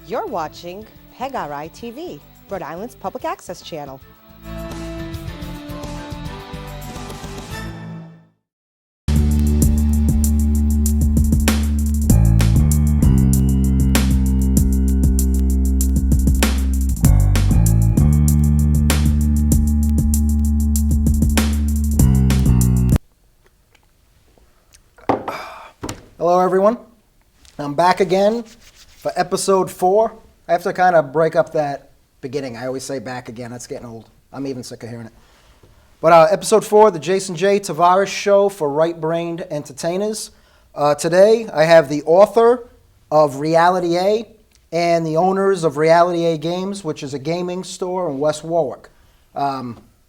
You're watching PEGRI TV, Rhode Island's public access channel. Hello everyone, I'm back again for episode 4. I have to kind of break up that beginning. I always say back again, that's getting old. I'm even sick of hearing it. But episode 4, the Jason J. Tavares Show for right-brained entertainers. Today I have the author of Reality A and the owners of Reality A Games, which is a gaming store in West Warwick.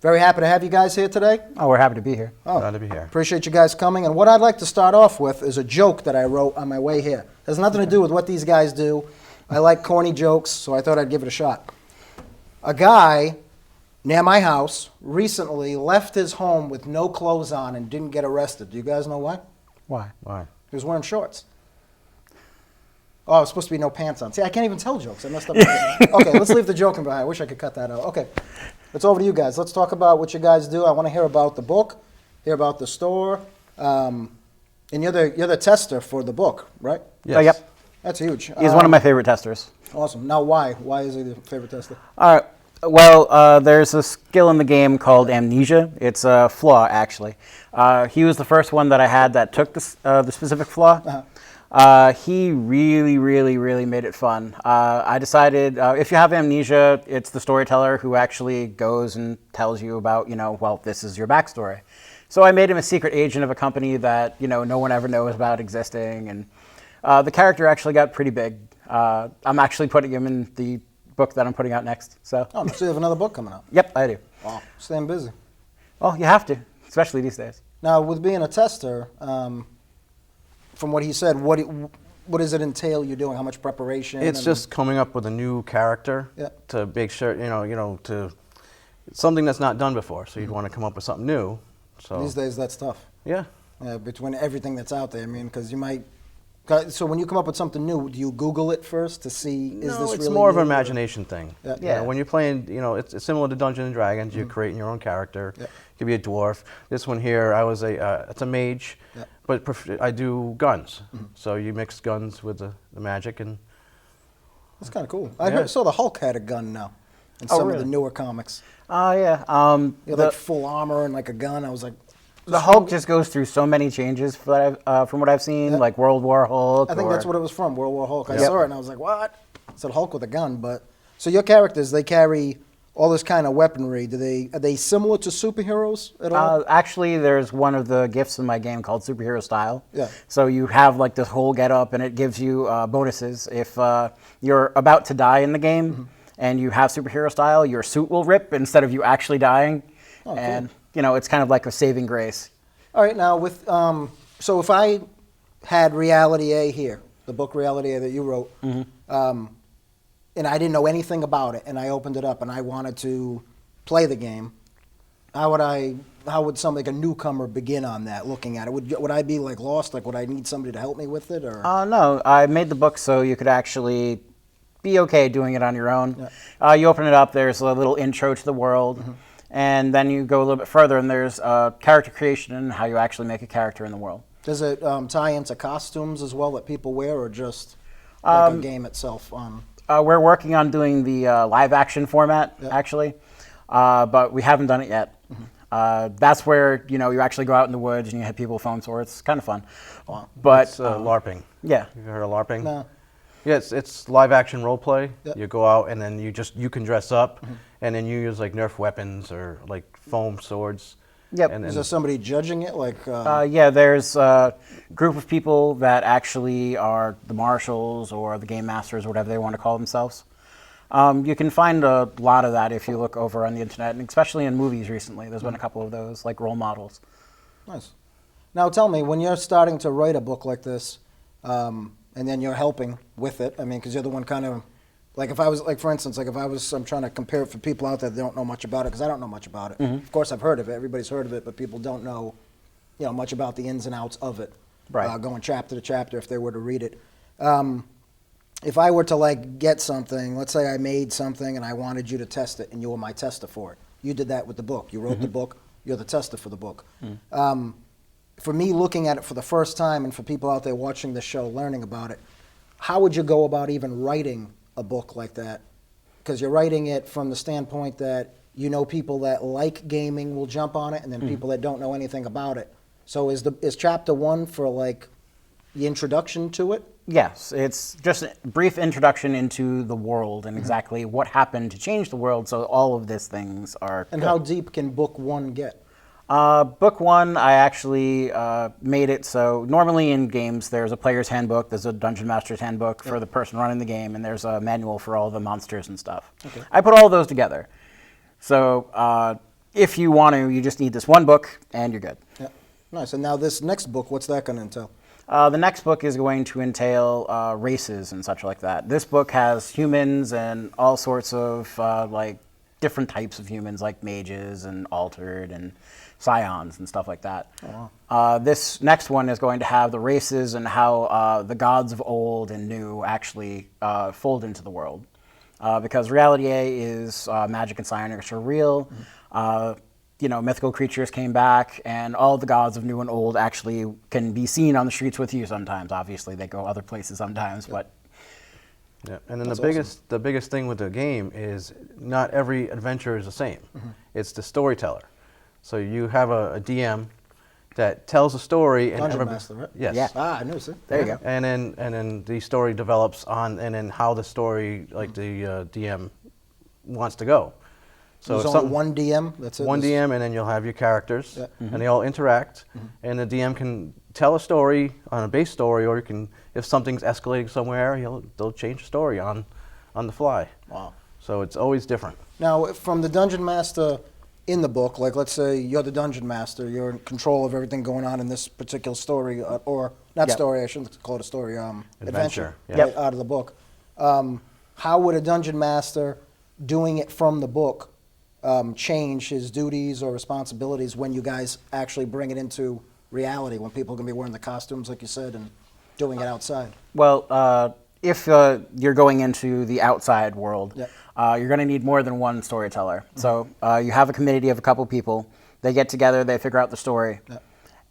Very happy to have you guys here today. Oh, we're happy to be here. Oh, Glad to be here. Appreciate you guys coming. And what I'd like to start off with is a joke that I wrote on my way here. It has nothing to do with what these guys do. I like corny jokes, so I thought I'd give it a shot. A guy near my house recently left his home with no clothes on and didn't get arrested. Do you guys know why? Why? Why? He was wearing shorts. Oh, it was supposed to be no pants on. See, I can't even tell jokes. I messed up. Okay, let's leave the joking behind. I wish I could cut that out. Okay, it's over to you guys. Let's talk about what you guys do. I want to hear about the book, hear about the store, and you're the tester for the book, right? Yes. Oh, yep. That's huge. He's one of my favorite testers. Awesome. Now, why? Why is he the favorite tester? All right. Well, there's a skill in the game called amnesia. It's a flaw, actually. He was the first one that I had that took the specific flaw. He really made it fun. I decided if you have amnesia, it's the storyteller who actually goes and tells you about, well, this is your backstory. So I made him a secret agent of a company that, no one ever knows about existing. And the character actually got pretty big. I'm actually putting him in the book that I'm putting out next. So you have another book coming out. Yep, I do. Wow. Staying busy. Well, you have to, especially these days. Now, with being a tester, from what he said, what does it entail you doing? How much preparation? It's just coming up with a new character to make sure, to something that's not done before. So you'd want to come up with something new. So these days, that's tough. Yeah. Between everything that's out there, because you might. So when you come up with something new, do you Google it first to see is this really? It's more of an imagination thing. Yeah. When you're playing, it's similar to Dungeons and Dragons. You're creating your own character. Yeah. Could be a dwarf. This one here, it's a mage, but I do guns. So you mix guns with the magic, and that's kind of cool. I saw the Hulk had a gun now in some of the newer comics. Oh yeah. Like full armor and like a gun. I was like. The Hulk just goes through so many changes from what I've seen, like World War Hulk. I think that's what it was from, World War Hulk. I saw it and I was like, what? It said Hulk with a gun. But so your characters, they carry all this kind of weaponry. Are they similar to superheroes at all? Actually, there's one of the gifts in my game called Superhero Style. Yeah. So you have like this whole getup, and it gives you bonuses. If you're about to die in the game and you have Superhero Style, your suit will rip instead of you actually dying. Oh, and cool. It's kind of like a saving grace. All right, now with so if I had Reality A here, the book Reality A that you wrote, and I didn't know anything about it, and I opened it up and I wanted to play the game, how would somebody, like a newcomer, begin on that? Looking at it, would I be like lost? Like, would I need somebody to help me with it, or? No, I made the book so you could actually be okay doing it on your own. Yeah. You open it up. There's a little intro to the world. And then you go a little bit further, and there's character creation and how you actually make a character in the world. Does it tie into costumes as well that people wear, or just like a game itself? We're working on doing the live action format, actually, but we haven't done it yet. That's where you actually go out in the woods and you have people with foam swords. It's kind of fun. Wow. But it's LARPing. Yeah. You've heard of LARPing? No. Yeah, it's live action role play. You go out and then you can dress up, and then you use like Nerf weapons or like foam swords. Yep. Is there somebody judging it? Like. Yeah, there's a group of people that actually are the marshals or the game masters or whatever they want to call themselves. You can find a lot of that if you look over on the internet, and especially in movies recently. There's been a couple of those, like role models. Nice. Now tell me, when you're starting to write a book like this, and then you're helping with it, because you're the one kind of, like if I was, like for instance, like if I'm trying to compare it for people out there that don't know much about it, because I don't know much about it. Of course I've heard of it, everybody's heard of it, but people don't know, much about the ins and outs of it. Right. Going chapter to chapter if they were to read it. if I were to like get something, let's say I made something and I wanted you to test it, and you were my tester for it. You did that with the book. You wrote the book. You're the tester for the book. For me, looking at it for the first time, and for people out there watching the show, learning about it, how would you go about even writing a book like that? Because you're writing it from the standpoint that you know people that like gaming will jump on it, and then people that don't know anything about it. So is chapter 1 for like the introduction to it? Yes, it's just a brief introduction into the world and exactly what happened to change the world, so all of these things are And good. how deep can book 1 get? Book 1, I actually made it so normally in games there's a player's handbook, there's a dungeon master's handbook for the person running the game, and there's a manual for all the monsters and stuff. Okay. I put all those together. So if you want to, you just need this one book and you're good. Yeah, nice. And now this next book, what's that going to entail? The next book is going to entail races and such like that. This book has humans and all sorts of like different types of humans, like mages and altered and scions and stuff like that. Oh, wow. This next one is going to have the races and how the gods of old and new actually fold into the world. Because Reality A is magic and science are real. Mythical creatures came back, and all the gods of new and old actually can be seen on the streets with you sometimes. Obviously, they go other places sometimes, but... Yeah, and then the biggest thing with the game is not every adventure is the same. It's the storyteller. So you have a DM that tells a story. Dungeon Master, right? Yes. Yeah. I knew, see? There you go. And then the story develops on, and then how the story, like the DM wants to go. So There's if only one DM? That's it? One DM, and then you'll have your characters, and they all interact, and the DM can tell a story on a base story, or you can, if something's escalating somewhere, they'll change the story on the fly. Wow. So it's always different. Now, from the Dungeon Master in the book, like let's say you're the Dungeon Master, you're in control of everything going on in this particular story, or not story, I shouldn't call it a story, adventure Yep. out of the book. How would a Dungeon Master doing it from the book change his duties or responsibilities when you guys actually bring it into reality, when people are going to be wearing the costumes, like you said, and doing it outside? Well, if you're going into the outside world, you're going to need more than one storyteller. So you have a committee of a couple people. They get together, they figure out the story,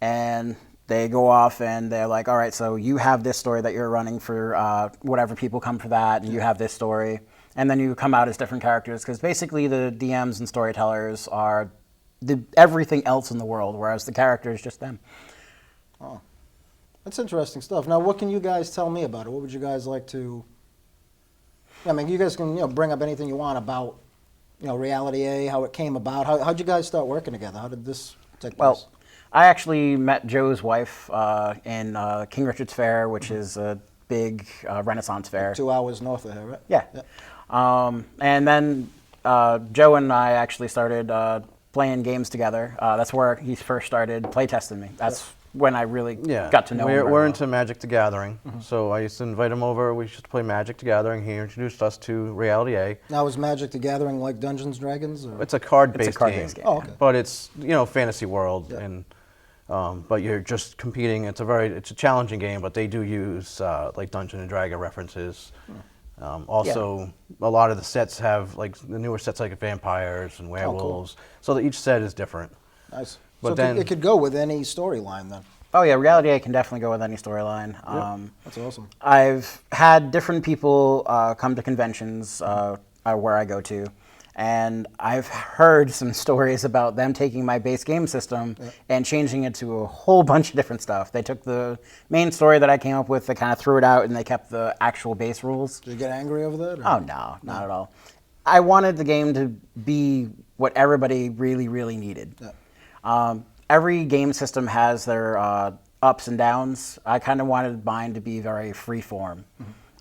and they go off and they're like, all right, so you have this story that you're running for whatever people come for that, and you have this story. And then you come out as different characters, because basically the DMs and storytellers are everything else in the world, whereas the character is just them. Oh, that's interesting stuff. Now, what can you guys tell me about it? What would you guys like to... I mean, you guys can bring up anything you want about Reality A, how it came about. How'd you guys start working together? How did this take place? Well, I actually met Joe's wife in King Richard's Fair, which is a big Renaissance fair. 2 hours north of here, right? Yeah. And then Joe and I actually started playing games together. That's where he first started playtesting me. That's when I really got to know him. We're into Magic the Gathering, so I used to invite him over. We used to play Magic the Gathering. He introduced us to Reality A. Now, is Magic the Gathering like Dungeons & Dragons? Or? It's a card-based game. Oh, okay. But it's fantasy world, and but you're just competing. It's a challenging game, but they do use like Dungeons and Dragon references. Also, a lot of the sets have like the newer sets like vampires and werewolves. So that each set is different. Nice. But so then it could go with any storyline then. Oh yeah, Reality A can definitely go with any storyline. That's awesome. I've had different people come to conventions where I go to, and I've heard some stories about them taking my base game system and changing it to a whole bunch of different stuff. They took the main story that I came up with, they kind of threw it out, and they kept the actual base rules. Did you get angry over that? Or? Oh, no, not at all. I wanted the game to be what everybody really, really needed. Every game system has their ups and downs. I kind of wanted mine to be very free form.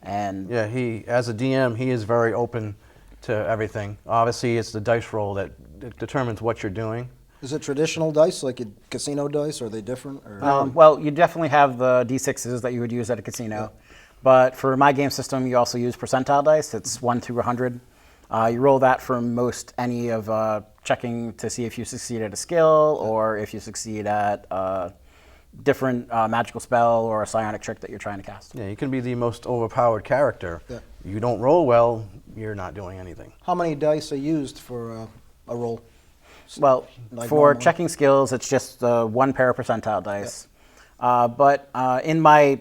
And yeah, as a DM, he is very open to everything. Obviously, it's the dice roll that determines what you're doing. Is it traditional dice, like casino dice? Or are they different? Or? Well, you definitely have the D6s that you would use at a casino. But for my game system, you also use percentile dice. It's 1 through 100. You roll that for most any of checking to see if you succeed at a skill or if you succeed at different magical spell or a psionic trick that you're trying to cast. Yeah, you can be the most overpowered character. Yeah. You don't roll well, you're not doing anything. How many dice are used for a roll? Well, Like for normally? checking skills, it's just 1 pair of percentile dice. But in my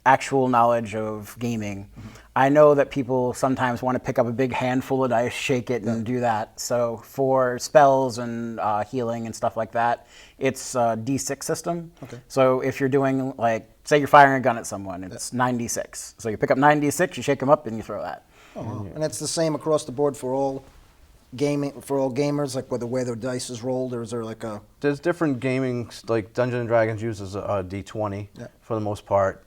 actual knowledge of gaming, I know that people sometimes want to pick up a big handful of dice, shake it, and do that. So for spells and healing and stuff like that, it's a D6 system. Okay. So if you're doing, like, say you're firing a gun at someone, it's 9d6. So you pick up 9d6, you shake them up, and you throw that. Oh, wow. And it's the same across the board for all gamers, like with the way their dice is rolled, or is there like a... There's different gaming, like Dungeons & Dragons uses a D20 for the most part.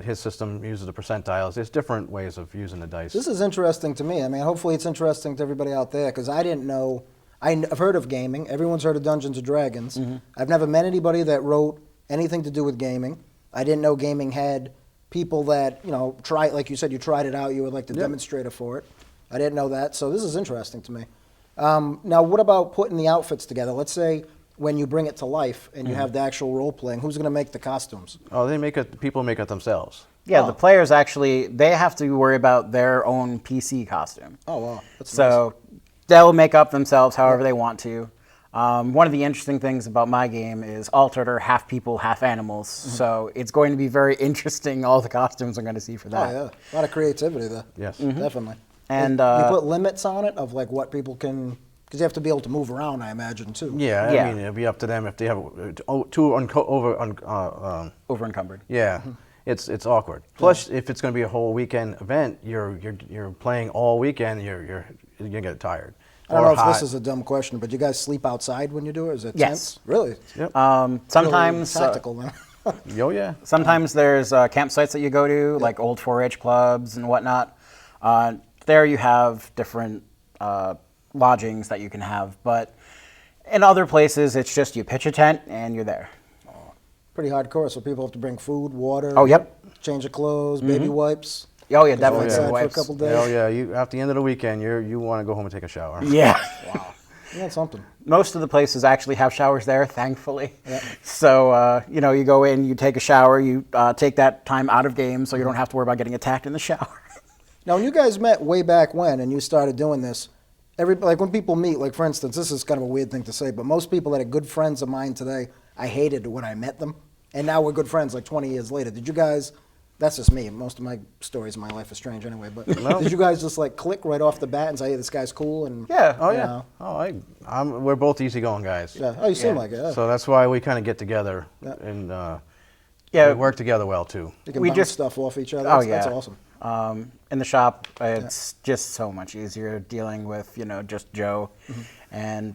His system uses the percentiles. There's different ways of using the dice. This is interesting to me. I mean, hopefully it's interesting to everybody out there, because I didn't know... I've heard of gaming. Everyone's heard of Dungeons & Dragons. I've never met anybody that wrote anything to do with gaming. I didn't know gaming had people that, you know, try, like you said, you tried it out, you were like the demonstrator for it. I didn't know that, so this is interesting to me. Now, what about putting the outfits together? Let's say when you bring it to life and you have the actual role playing, who's going to make the costumes? Oh, they make it. People make it themselves. Yeah, the players actually, they have to worry about their own PC costume. Oh, wow. That's So they'll make up themselves however they want to. One of the interesting things about my game is altered are half people, half animals. So it's going to be very interesting, all the costumes I'm going to see for that. Oh, yeah. A lot of creativity there. Yes. Definitely. And you put limits on it of like what people can... Because you have to be able to move around, I imagine, too. Yeah, Yeah. I mean, it'll be up to them if they have over encumbered. Yeah, it's awkward. Plus, if it's going to be a whole weekend event, you're playing all weekend. You're gonna get tired. I don't or know if hot. this is a dumb question, but you guys sleep outside when you do it? Is it Yes. tents? Really? Yep. Sometimes, Really tactical, then. Oh yeah. sometimes there's campsites that you go to, like old 4-H clubs and whatnot. There you have different lodgings that you can have, but in other places it's just you pitch a tent and you're there. Pretty hardcore, so people have to bring food, water. Oh, yep. Change of clothes, baby wipes. Oh yeah, definitely. Outside good for a wipes. couple days. Oh yeah. You at the end of the weekend, you want to go home and take a shower. Yeah. Wow. Yeah, something. Most of the places actually have showers there, thankfully. So, you go in, you take a shower, you take that time out of game so you don't have to worry about getting attacked in the shower. Now, when you guys met way back when and you started doing this, like when people meet, like for instance, this is kind of a weird thing to say, but most people that are good friends of mine today, I hated when I met them. And now we're good friends like 20 years later. Did you guys, that's just me, most of my stories in my life are strange anyway, but did you guys just like click right off the bat and say, hey, this guy's cool? And Yeah. Oh you yeah. know? Oh, we're both easygoing guys. Yeah. Oh, you seem like it. Yeah. So that's why we kind of get together and we work together well too. You can we bounce just- stuff off each other. Oh, That's yeah. awesome. In the shop, it's just so much easier dealing with, just Joe. And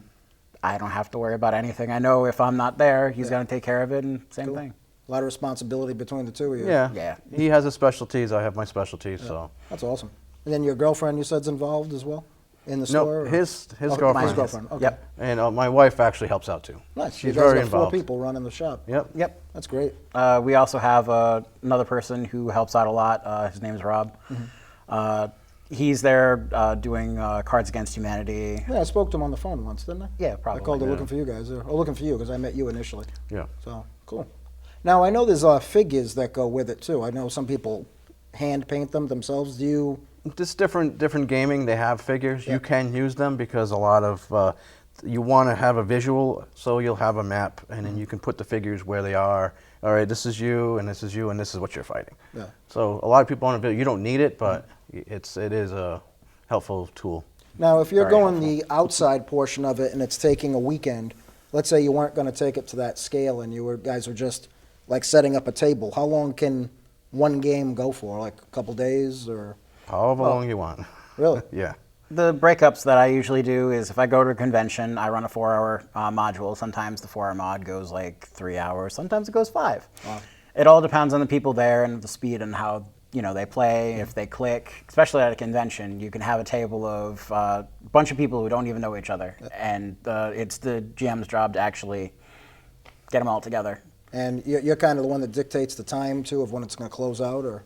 I don't have to worry about anything. I know if I'm not there, he's going to take care of it, and same thing. A lot of responsibility between the two of you. Yeah. Yeah. He has his specialties. I have my specialties. So. That's awesome. And then your girlfriend, you said, is involved as well in the No, store? or- his Oh, girlfriend. His girlfriend. Okay. Yep. And my wife actually helps out too. Nice. She's you guys very got involved. 4 people running the shop. Yep. Yep. That's great. We also have another person who helps out a lot. His name is Rob. He's there doing Cards Against Humanity. Yeah, I spoke to him on the phone once, didn't I? Yeah, probably. I called her yeah. looking for you guys. Or looking for you because I met you initially. Yeah. So, cool. Now, I know there's figures that go with it, too. I know some people hand paint them themselves. Do you... Just different gaming. They have figures. You can use them because a lot of you want to have a visual, so you'll have a map, and then you can put the figures where they are. All right, this is you, and this is you, and this is what you're fighting. Yeah. So a lot of people on a video, you don't need it, but it is a helpful tool. Now, if you're Very going helpful. the outside portion of it and it's taking a weekend, let's say you weren't going to take it to that scale and guys were just like setting up a table, how long can one game go for? Like a couple days or? However long you want. Really? Yeah. The breakups that I usually do is if I go to a convention, I run a 4-hour module. Sometimes the 4-hour mod goes like 3 hours. Sometimes it goes 5. Wow. It all depends on the people there and the speed and how they play. If they click, especially at a convention, you can have a table of a bunch of people who don't even know each other, and it's the GM's job to actually get them all together. And you're kind of the one that dictates the time, too, of when it's going to close out, or?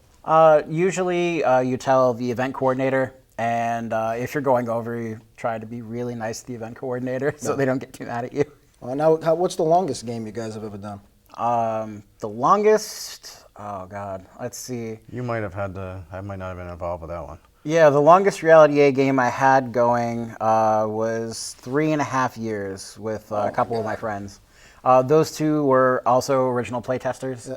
Usually, you tell the event coordinator, and if you're going over, you try to be really nice to the event coordinator so they don't get too mad at you. Now, what's the longest game you guys have ever done? The longest, oh God, let's see. You might have had I might not have been involved with that one. Yeah, the longest Reality A game I had going was 3.5 years with a couple of my friends. Those two were also original playtesters.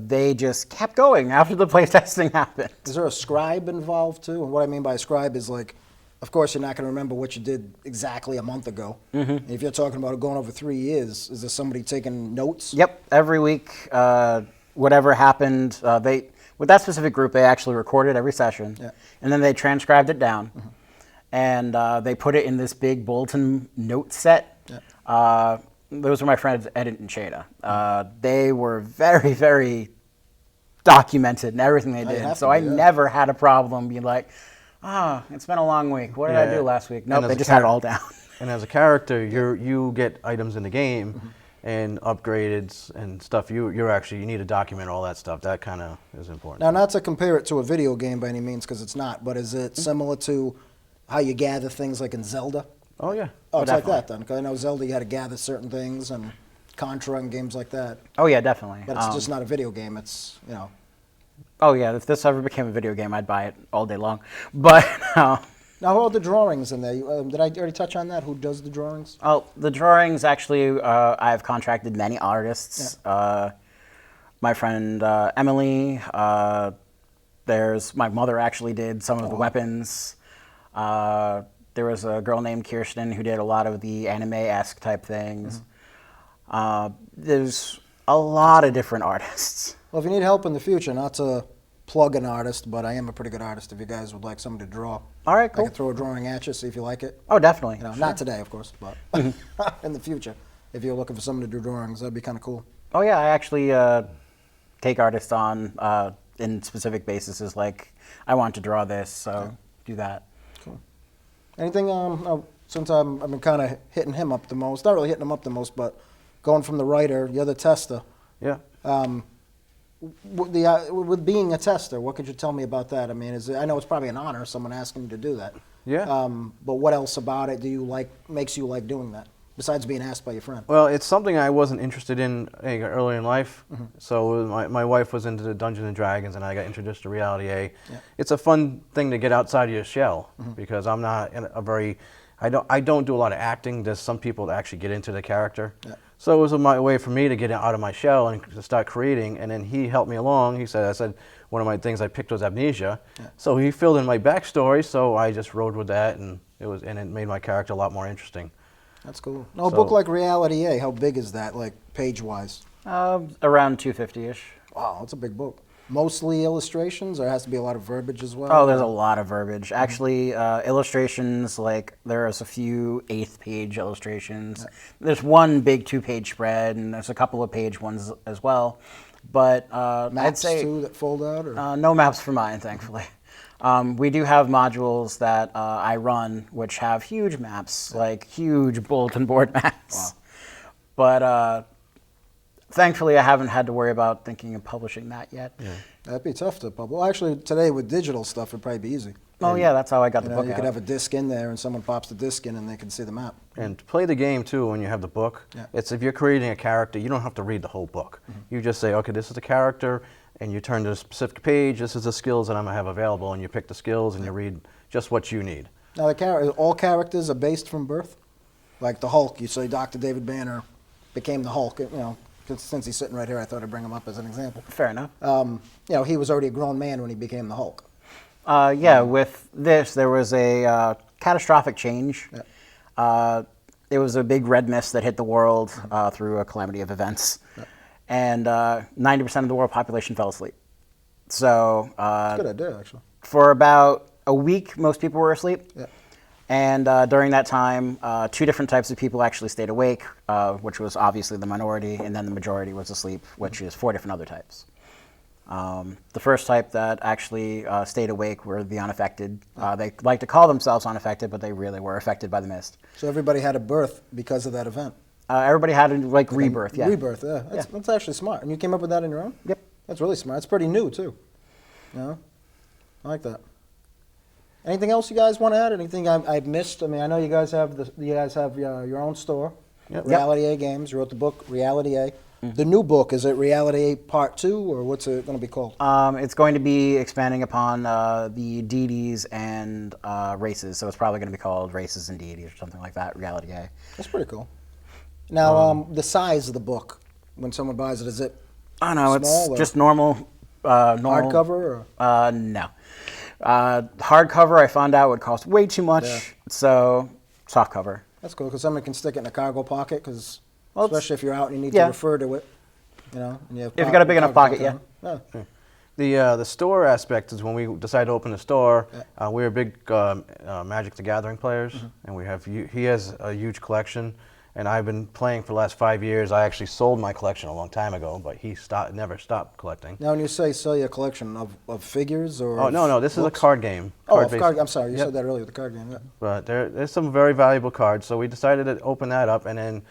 They just kept going after the playtesting happened. Is there a scribe involved too? And what I mean by a scribe is like, of course, you're not going to remember what you did exactly a month ago. Mm-hmm. If you're talking about it going over 3 years, is there somebody taking notes? Yep, every week, whatever happened, with that specific group, they actually recorded every session, and then they transcribed it down, and they put it in this big bulletin note set. Those were my friends Ed and Shada. They were very, very documented in everything they did, so I never had a problem being like, it's been a long week. What did I do last week? Nope, they just had it all down. And as a character, you get items in the game and upgrades and stuff. You need to document all that stuff. That kind of is important. Now, not to compare it to a video game by any means, because it's not, but is it similar to how you gather things like in Zelda? Oh, yeah. Oh, it's like that then. Because I know Zelda, you had to gather certain things, and Contra and games like that. Oh, yeah, definitely. But it's just not a video game. It's, Oh, yeah, if this ever became a video game, I'd buy it all day long. But Now, who are the drawings in there? Did I already touch on that? Who does the drawings? Oh, the drawings, actually, I've contracted many artists. My friend Emily, my mother actually did some of the weapons. There was a girl named Kirsten who did a lot of the anime-esque type things. There's a lot of different artists. Well, if you need help in the future, not to plug an artist, but I am a pretty good artist if you guys would like someone to draw. All right, cool. I can throw a drawing at you, see if you like it. Oh, definitely. Not today, of course, but in the future. If you're looking for someone to do drawings, that'd be kind of cool. Oh, yeah, I actually take artists on in specific bases, like, I want to draw this, so do that. Cool. Anything, since I've been kind of hitting him up the most, not really hitting him up the most, but going from the writer, you're the tester. Yeah. With being a tester, what could you tell me about that? I mean, I know it's probably an honor, someone asking you to do that. Yeah. But what else about it makes you like doing that, besides being asked by your friend? Well, it's something I wasn't interested in early in life. So my wife was into Dungeons and Dragons, and I got introduced to Reality A. Yeah. It's a fun thing to get outside of your shell because I'm not I don't do a lot of acting. There's some people that actually get into the character. Yeah. So it was a way for me to get out of my shell and to start creating. And then he helped me along. I said one of my things I picked was amnesia. Yeah. So he filled in my backstory. So I just rode with that, and it made my character a lot more interesting. That's cool. Now, a book like Reality A, how big is that, like page-wise? Around 250-ish. Wow, that's a big book. Mostly illustrations, or has to be a lot of verbiage as well? Oh, there's a lot of verbiage. Actually, illustrations, like there's a few 8th-page illustrations. Yeah. There's one big 2-page spread, and there's a couple of page ones as well. But maps I'd say too that fold out, or no maps for mine, thankfully. We do have modules that I run, which have huge maps, like huge bulletin board maps. Wow. But thankfully, I haven't had to worry about thinking of publishing that yet. Yeah. That'd be tough to publish. Well, actually, today with digital stuff, it'd probably be easy. Oh, yeah, that's how I got the book out. You could have a disc in there, and someone pops the disc in, and they can see the map. And to play the game, too, when you have the book, it's if you're creating a character, you don't have to read the whole book. You just say, okay, this is the character, and you turn to a specific page, this is the skills that I'm going to have available, and you pick the skills, and you read just what you need. Now, all characters are based from birth? Like the Hulk, you say Dr. David Banner became the Hulk, since he's sitting right here, I thought I'd bring him up as an example. Fair enough. He was already a grown man when he became the Hulk. With this, there was a catastrophic change. Yeah. It was a big red mist that hit the world through a calamity of events. Yeah. And 90% of the world population fell asleep. So that's a good idea, actually. For about a week, most people were asleep. Yeah. And during that time, 2 different types of people actually stayed awake, which was obviously the minority, and then the majority was asleep, which is 4 different other types. The first type that actually stayed awake were the unaffected. They like to call themselves unaffected, but they really were affected by the mist. So everybody had a birth because of that event? Everybody had rebirth, yeah. Rebirth, yeah. That's actually smart. And you came up with that on your own? Yep. That's really smart. It's pretty new, too. I like that. Anything else you guys want to add? Anything I've missed? I mean, I know you guys have your own store, Reality A Games. You wrote the book Reality A. The new book, is it Reality 8 Part 2, or what's it going to be called? It's going to be expanding upon the deities and races, so it's probably going to be called Races and Deities or something like that, Reality A. That's pretty cool. Now, the size of the book, when someone buys it, is it Oh, no, small, it's just normal. hardcover? Or? No. Hardcover, I found out, would cost way too much, Yeah. so soft cover. That's cool, because someone can stick it in a cargo pocket, because Well, it's- especially if you're out and you need yeah. to refer to it, you know. And you have If you've got a big enough cargo pocket, on. The store aspect is when we decided to open the store. We're big Magic the Gathering players, and we have he has a huge collection, and I've been playing for the last 5 years. I actually sold my collection a long time ago, but he never stopped collecting. Now, when you say sell your collection of figures or Oh no, this is a books? card game. Oh, of Card-based- card. I'm sorry, you Yep. said that earlier. The card game. Yeah. But there's some very valuable cards, so we decided to open that up, and then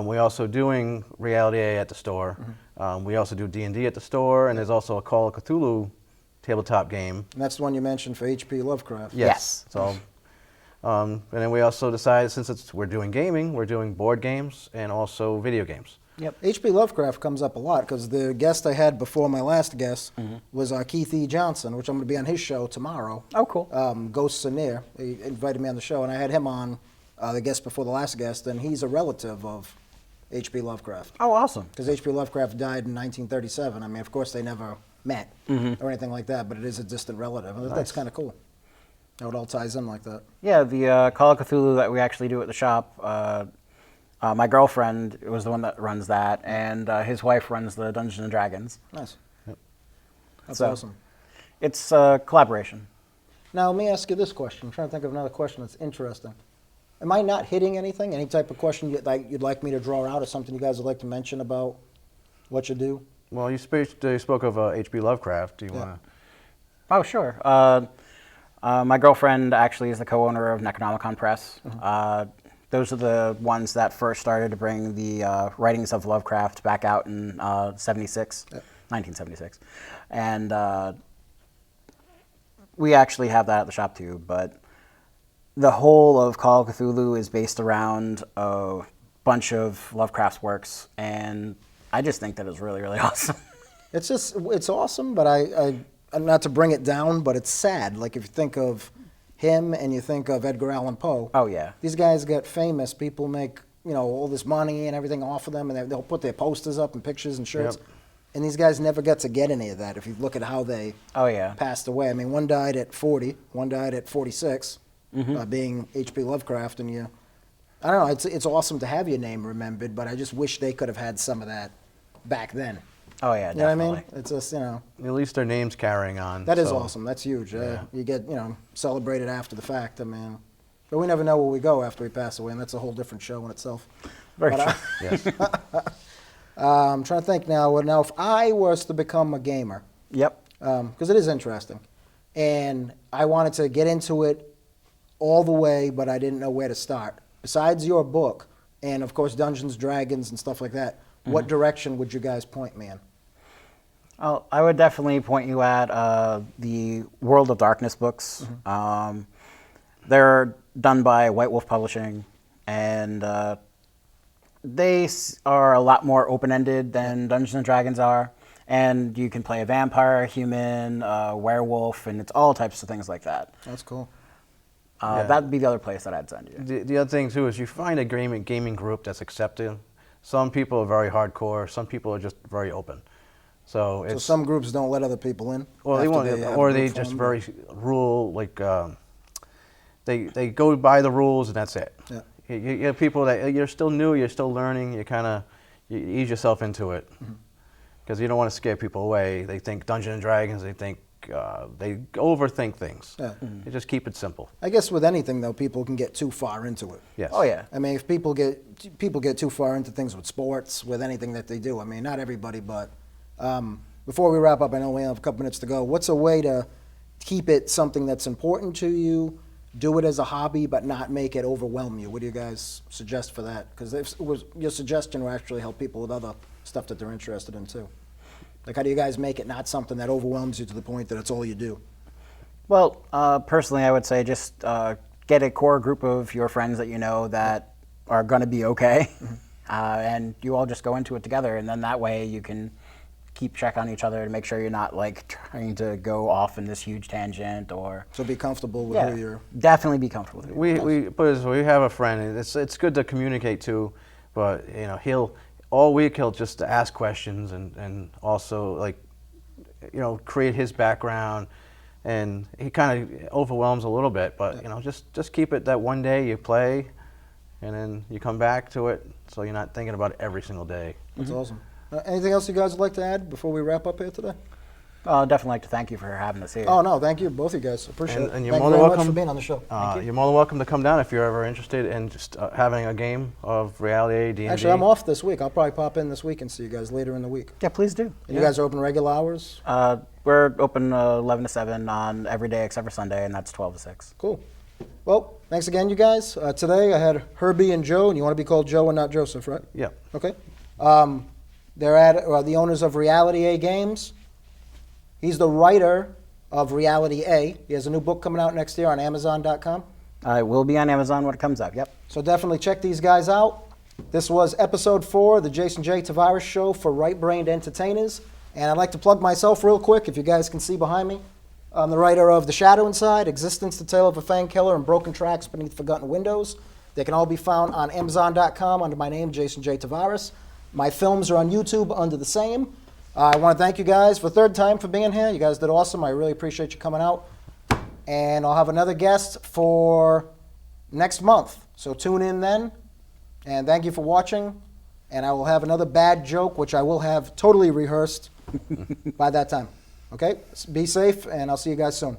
we're also doing Reality A at the store. We also do D&D at the store, and there's also a Call of Cthulhu tabletop game. And that's the one you mentioned for H.P. Lovecraft. Yes. So, and then we also decided, since we're doing gaming, we're doing board games and also video games. Yep. H.P. Lovecraft comes up a lot because the guest I had before my last guest was Keith E. Johnson, which I'm going to be on his show tomorrow. Oh, cool. Ghosts Are Near. He invited me on the show, and I had him on, the guest before the last guest, and he's a relative of H.P. Lovecraft. Oh, awesome. Because H.P. Lovecraft died in 1937. I mean, of course, they never met or anything like that, but it is a distant relative. And that's kind of cool. How it all ties in like that. Yeah, the Call of Cthulhu that we actually do at the shop, my girlfriend was the one that runs that, and his wife runs the Dungeons and Dragons. Nice. That's So- awesome. It's a collaboration. Now, let me ask you this question. I'm trying to think of another question that's interesting. Am I not hitting anything? Any type of question you'd like me to draw out, or something you guys would like to mention about what you do? Well, you spoke of H.P. Lovecraft. Do you want to? Oh, sure. My girlfriend actually is the co-owner of Necronomicon Press. Those are the ones that first started to bring the writings of Lovecraft back out in 1976. And we actually have that at the shop too, but the whole of Call of Cthulhu is based around a bunch of Lovecraft's works, and I just think that it's really, really awesome. It's awesome, but I not to bring it down, but it's sad. Like if you think of him and you think of Edgar Allan Poe. Oh, yeah. These guys get famous. People make, all this money and everything off of them, and they'll put their posters up and pictures and shirts. Yep. And these guys never get to get any of that if you look at how they Oh, yeah. passed away. I mean, one died at 40, one died at 46, being H.P. Lovecraft. And I don't know, it's awesome to have your name remembered, but I just wish they could have had some of that back then. Oh, yeah, You know what I definitely. mean? It's just, At least their name's carrying on. that is so- awesome. That's huge. Yeah. You get, celebrated after the fact. I mean, but we never know where we go after we pass away, and that's a whole different show in itself. Very But, true. Yes. I'm trying to think now. Now, if I was to become a gamer, Yep. because it is interesting, and I wanted to get into it all the way, but I didn't know where to start. Besides your book, and of course Dungeons, Dragons, and stuff like that, what direction would you guys point me in? I would definitely point you at the World of Darkness books. They're done by White Wolf Publishing, and they are a lot more open-ended than Dungeons and Dragons are. And you can play a vampire, a human, a werewolf, and it's all types of things like that. That's cool. Yeah. That'd be the other place that I'd send you. The other thing too is you find a gaming group that's accepting. Some people are very hardcore. Some people are just very open. So So it's some groups don't let other people in. well, they after want, have or a they group just formed? very rule like they go by the rules and that's it. Yeah. You have people that you're still new, you're still learning. You ease yourself into it because you don't want to scare people away. They think Dungeons and Dragons. They think they overthink things. Yeah. You just keep it simple. I guess with anything though, people can get too far into it. Yes. Oh, yeah. I mean, if people get too far into things with sports, with anything that they do. I mean, not everybody, but before we wrap up, I know we have a couple minutes to go. What's a way to keep it something that's important to you? Do it as a hobby, but not make it overwhelm you. What do you guys suggest for that? Because your suggestion will actually help people with other stuff that they're interested in too. Like, how do you guys make it not something that overwhelms you to the point that it's all you do? Well, personally, I would say just get a core group of your friends that you know that are going to be okay. and you all just go into it together, and then that way you can keep check on each other to make sure you're not like trying to go off in this huge tangent or. So be comfortable with who you're. Definitely be comfortable with it. We have a friend, and it's good to communicate too, but he'll all week he'll just ask questions and also like create his background, and he kind of overwhelms a little bit, but just keep it that one day you play, and then you come back to it, so you're not thinking about it every single day. That's awesome. Anything else you guys would like to add before we wrap up here today? I'd definitely like to thank you for having us here. Oh, no, thank you, both of you guys. Appreciate it. And you're thank more you than very welcome much for being on the show. You're more than welcome to come down if you're ever interested in just having a game of Reality A, D&D. Actually, I'm off this week. I'll probably pop in this week and see you guys later in the week. Yeah, please do. And you guys are open regular hours? We're open 11 to 7 on every day except for Sunday, and that's 12 to 6. Cool. Well, thanks again, you guys. Today I had Herbie and Joe, and you want to be called Joe and not Joseph, right? Yeah. Okay. They're the owners of Reality A Games. He's the writer of Reality A. He has a new book coming out next year on Amazon.com. It will be on Amazon when it comes up, yep. So definitely check these guys out. This was episode 4 of the Jason J. Tavares Show for right-brained entertainers. And I'd like to plug myself real quick, if you guys can see behind me. I'm the writer of The Shadow Inside, Existence, The Tale of a Fang Killer, and Broken Tracks Beneath Forgotten Windows. They can all be found on Amazon.com under my name, Jason J. Tavares. My films are on YouTube under the same. I want to thank you guys for the third time for being here. You guys did awesome. I really appreciate you coming out. And I'll have another guest for next month. So tune in then. And thank you for watching. And I will have another bad joke, which I will have totally rehearsed by that time. Okay? Be safe, and I'll see you guys soon.